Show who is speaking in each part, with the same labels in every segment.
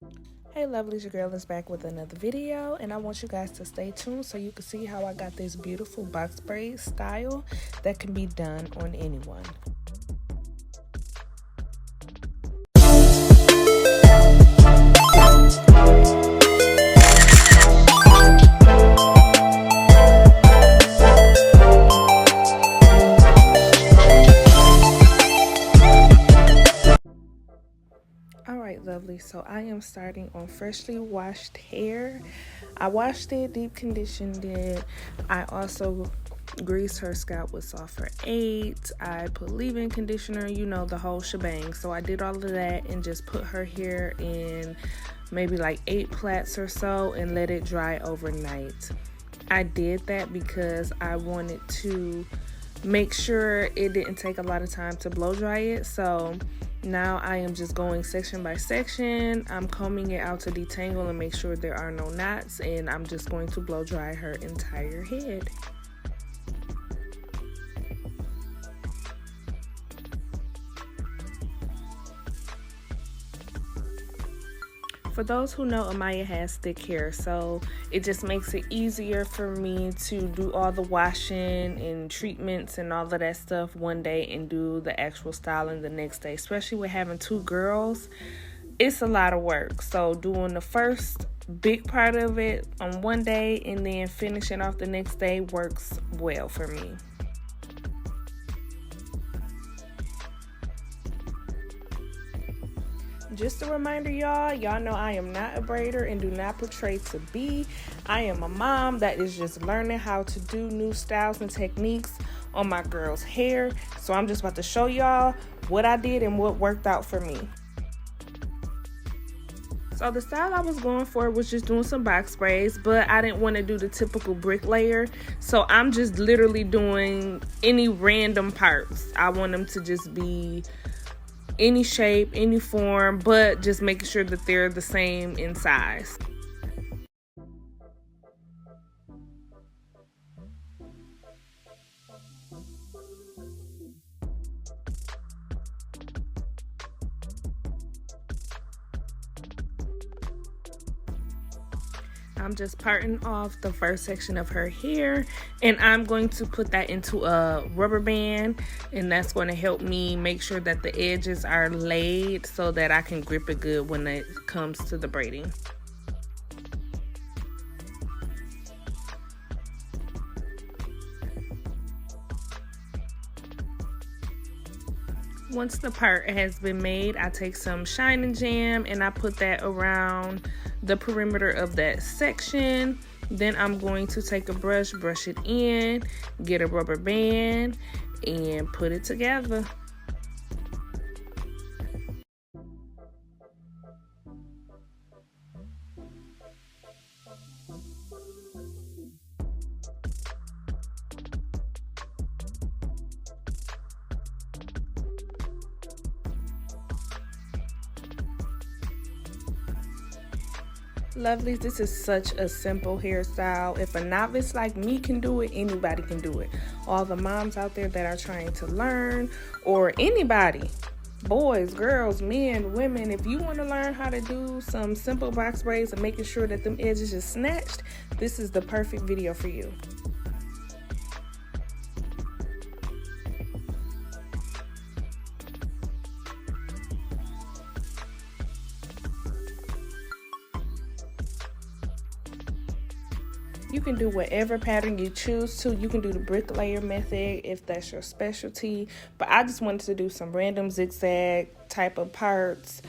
Speaker 1: Hey lovelies, your girl is back with another video, and I want you guys to stay tuned so you can see how I got this beautiful box braid style that can be done on anyone. Alright lovely, so I am starting on freshly washed hair. I washed it, deep conditioned it. I also greased her scalp with Sulfur 8. I put leave-in conditioner, you know, the whole shebang. So I did all of that and just put her hair in maybe like 8 plaits or so and let it dry overnight. I did that because I wanted to make sure it didn't take a lot of time to blow dry it. So now I am just going section by section. I'm combing it out to detangle and make sure there are no knots, and I'm just going to blow dry her entire head. For those who know, Amaya'a has thick hair, so it just makes it easier for me to do all the washing and treatments and all of that stuff one day and do the actual styling the next day. Especially with having 2 girls, it's a lot of work. So doing the first big part of it on one day and then finishing off the next day works well for me. Just a reminder, y'all know I am not a braider and do not portray to be. I am a mom that is just learning how to do new styles and techniques on my girl's hair. So I'm just about to show y'all what I did and what worked out for me. So the style I was going for was just doing some box braids, but I didn't want to do the typical bricklayer. So I'm just literally doing any random parts. I want them to just be any shape, any form, but just making sure that they're the same in size. I'm just parting off the first section of her hair, and I'm going to put that into a rubber band, and that's going to help me make sure that the edges are laid so that I can grip it good when it comes to the braiding. Once the part has been made, I take some Shine Jam and I put that around the perimeter of that section. Then I'm going to take a brush it in, get a rubber band, and put it together. Lovelies, this is such a simple hairstyle. If a novice like me can do it, anybody can do it. All the moms out there that are trying to learn, or anybody, boys, girls, men, women, if you want to learn how to do some simple box braids and making sure that them edges is snatched, this is the perfect video for you. You can do whatever pattern you choose to. You can do the bricklayer method if that's your specialty. But I just wanted to do some random zigzag type of parts.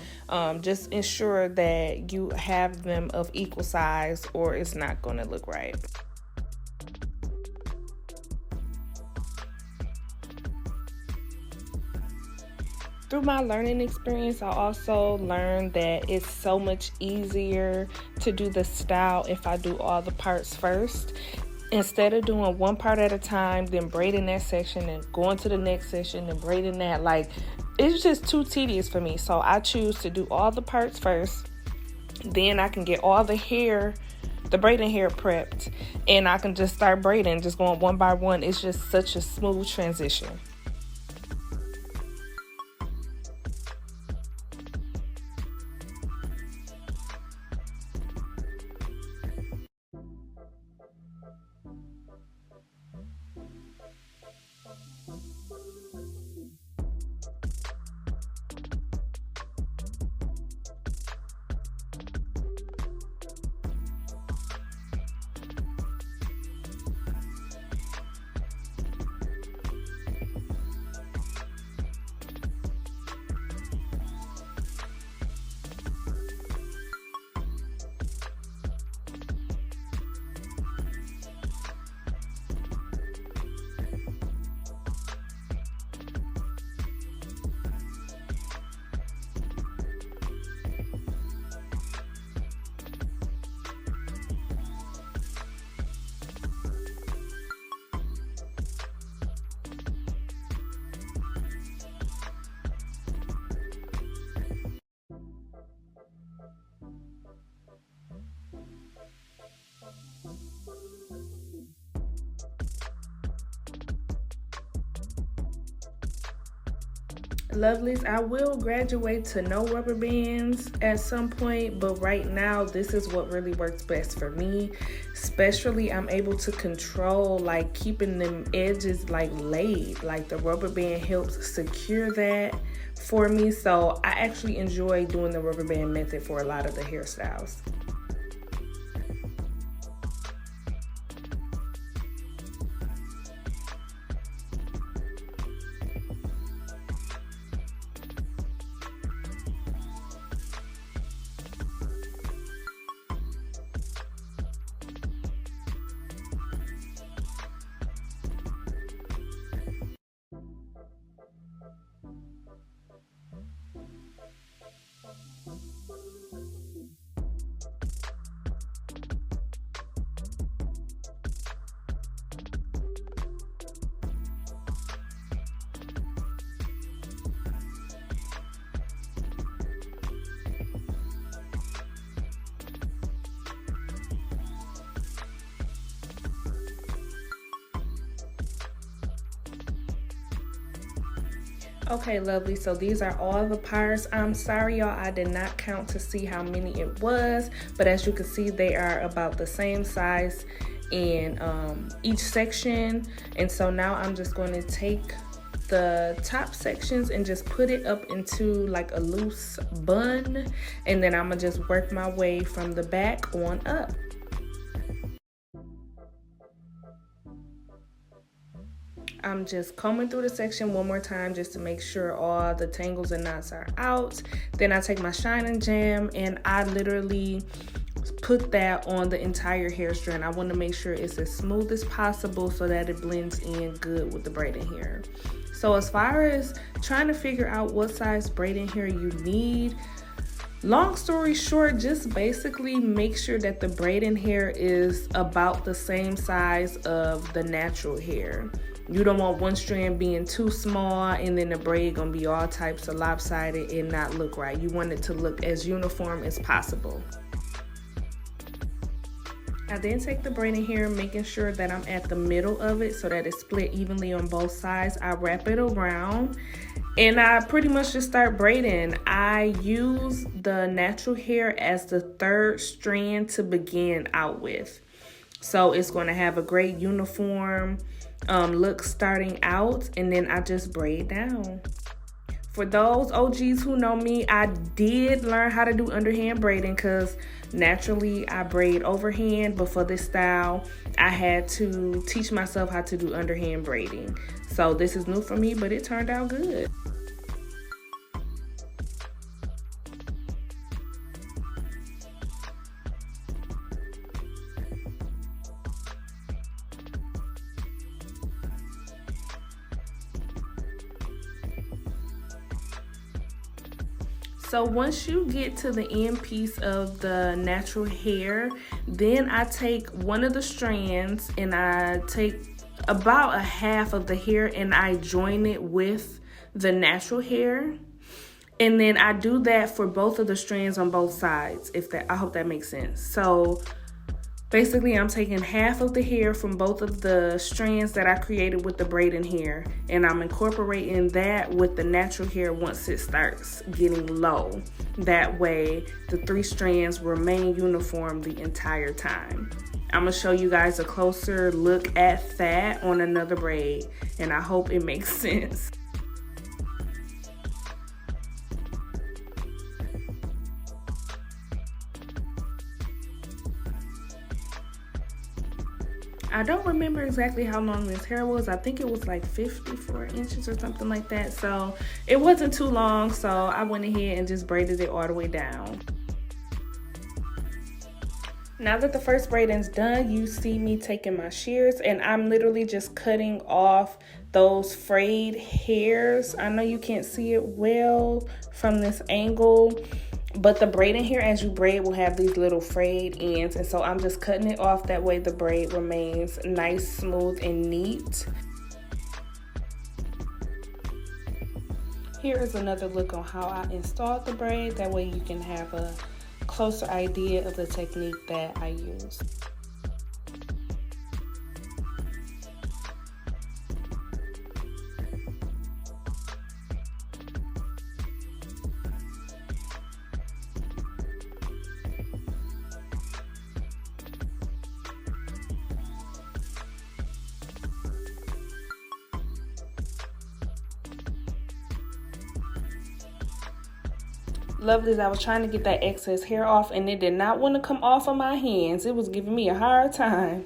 Speaker 1: Just ensure that you have them of equal size or it's not going to look right. Through my learning experience, I also learned that it's so much easier to do the style if I do all the parts first. Instead of doing one part at a time, then braiding that section and going to the next section and braiding that, like, it's just too tedious for me. So I choose to do all the parts first. Then I can get all the hair, the braiding hair prepped, and I can just start braiding, just going one by one. It's just such a smooth transition. Lovelies, I will graduate to no rubber bands at some point, but right now this is what really works best for me. Especially I'm able to control like keeping them edges like laid, like the rubber band helps secure that for me. So I actually enjoy doing the rubber band method for a lot of the hairstyles. Okay, lovely. So these are all the parts. I'm sorry, y'all, I did not count to see how many it was, but as you can see, they are about the same size in each section. And so now I'm just going to take the top sections and just put it up into like a loose bun, and then I'm gonna just work my way from the back on up. I'm just combing through the section one more time just to make sure all the tangles and knots are out. Then I take my Shine and Jam and I literally put that on the entire hair strand. I want to make sure it's as smooth as possible so that it blends in good with the braiding hair. So as far as trying to figure out what size braiding hair you need, long story short, just basically make sure that the braiding hair is about the same size of the natural hair. You don't want one strand being too small and then the braid gonna be all types of lopsided and not look right. You want it to look as uniform as possible. I then take the braiding hair, making sure that I'm at the middle of it so that it's split evenly on both sides. I wrap it around and I pretty much just start braiding. I use the natural hair as the third strand to begin out with. So it's going to have a great uniform look starting out, and then I just braid down. For those OGs who know me, I did learn how to do underhand braiding because naturally I braid overhand, but for this style, I had to teach myself how to do underhand braiding. So this is new for me, but it turned out good. So once you get to the end piece of the natural hair, then I take one of the strands and I take about a half of the hair and I join it with the natural hair. And then I do that for both of the strands on both sides, I hope that makes sense. So basically, I'm taking half of the hair from both of the strands that I created with the braiding hair, and I'm incorporating that with the natural hair once it starts getting low. That way, the three strands remain uniform the entire time. I'm gonna show you guys a closer look at that on another braid, and I hope it makes sense. I don't remember exactly how long this hair was. I think it was like 54 inches or something like that. So it wasn't too long. So I went ahead and just braided it all the way down. Now that the first braiding's done, you see me taking my shears and I'm literally just cutting off those frayed hairs. I know you can't see it well from this angle, but the braiding hair as you braid will have these little frayed ends, and so I'm just cutting it off. That way the braid remains nice, smooth, and neat. Here is another look on how I installed the braid. That way you can have a closer idea of the technique that I use. Lovelies, I was trying to get that excess hair off and it did not want to come off of my hands. It was giving me a hard time.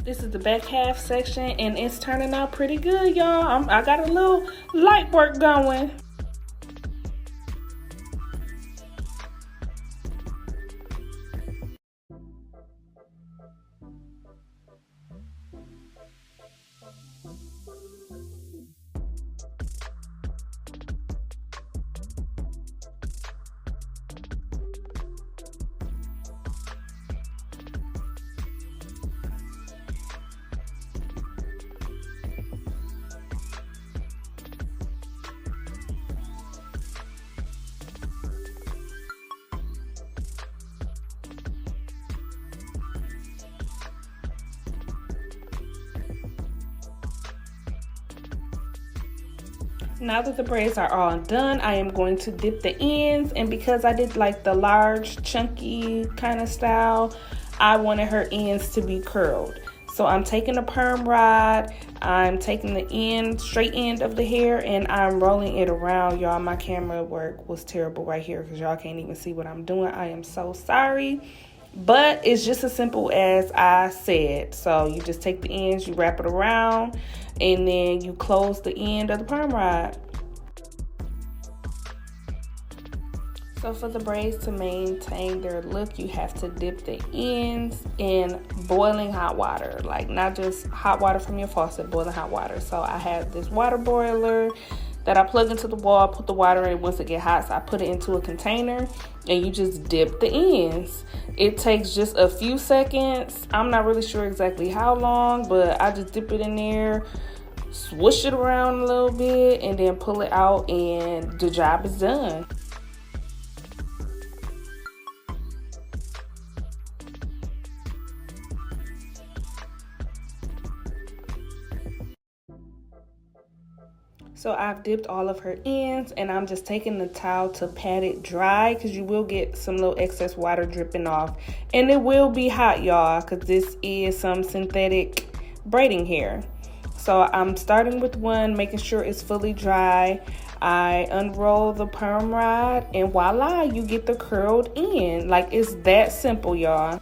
Speaker 1: This is the back half section and it's turning out pretty good, y'all. I got a little light work going. Now that the braids are all done, I am going to dip the ends, and because I did like the large chunky kind of style, I wanted her ends to be curled. So I'm taking a perm rod, I'm taking the straight end of the hair, and I'm rolling it around. Y'all, my camera work was terrible right here because y'all can't even see what I'm doing. I am so sorry. But it's just as simple as I said. So you just take the ends, you wrap it around, and then you close the end of the perm rod. So for the braids to maintain their look, you have to dip the ends in boiling hot water. Like not just hot water from your faucet, boiling hot water. So I have this water boiler that I plug into the wall, put the water in. Once it get hot, so I put it into a container and you just dip the ends. It takes just a few seconds. I'm not really sure exactly how long, but I just dip it in there, swoosh it around a little bit, and then pull it out and the job is done. So I've dipped all of her ends and I'm just taking the towel to pat it dry because you will get some little excess water dripping off. And it will be hot, y'all, because this is some synthetic braiding hair. So I'm starting with one, making sure it's fully dry. I unroll the perm rod and voila, you get the curled end. Like it's that simple, y'all.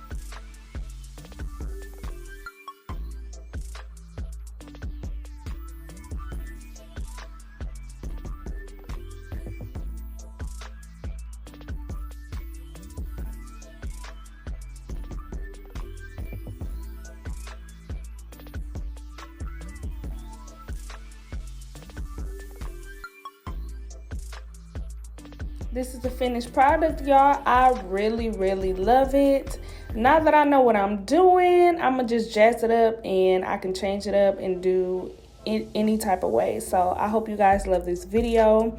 Speaker 1: This is the finished product, y'all. I really, really love it. Now that I know what I'm doing, I'm gonna just jazz it up and I can change it up and do it any type of way. So I hope you guys love this video.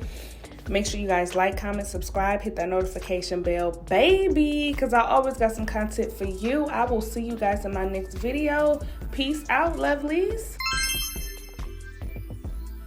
Speaker 1: Make sure you guys like, comment, subscribe, hit that notification bell, baby, because I always got some content for you. I will see you guys in my next video. Peace out, lovelies.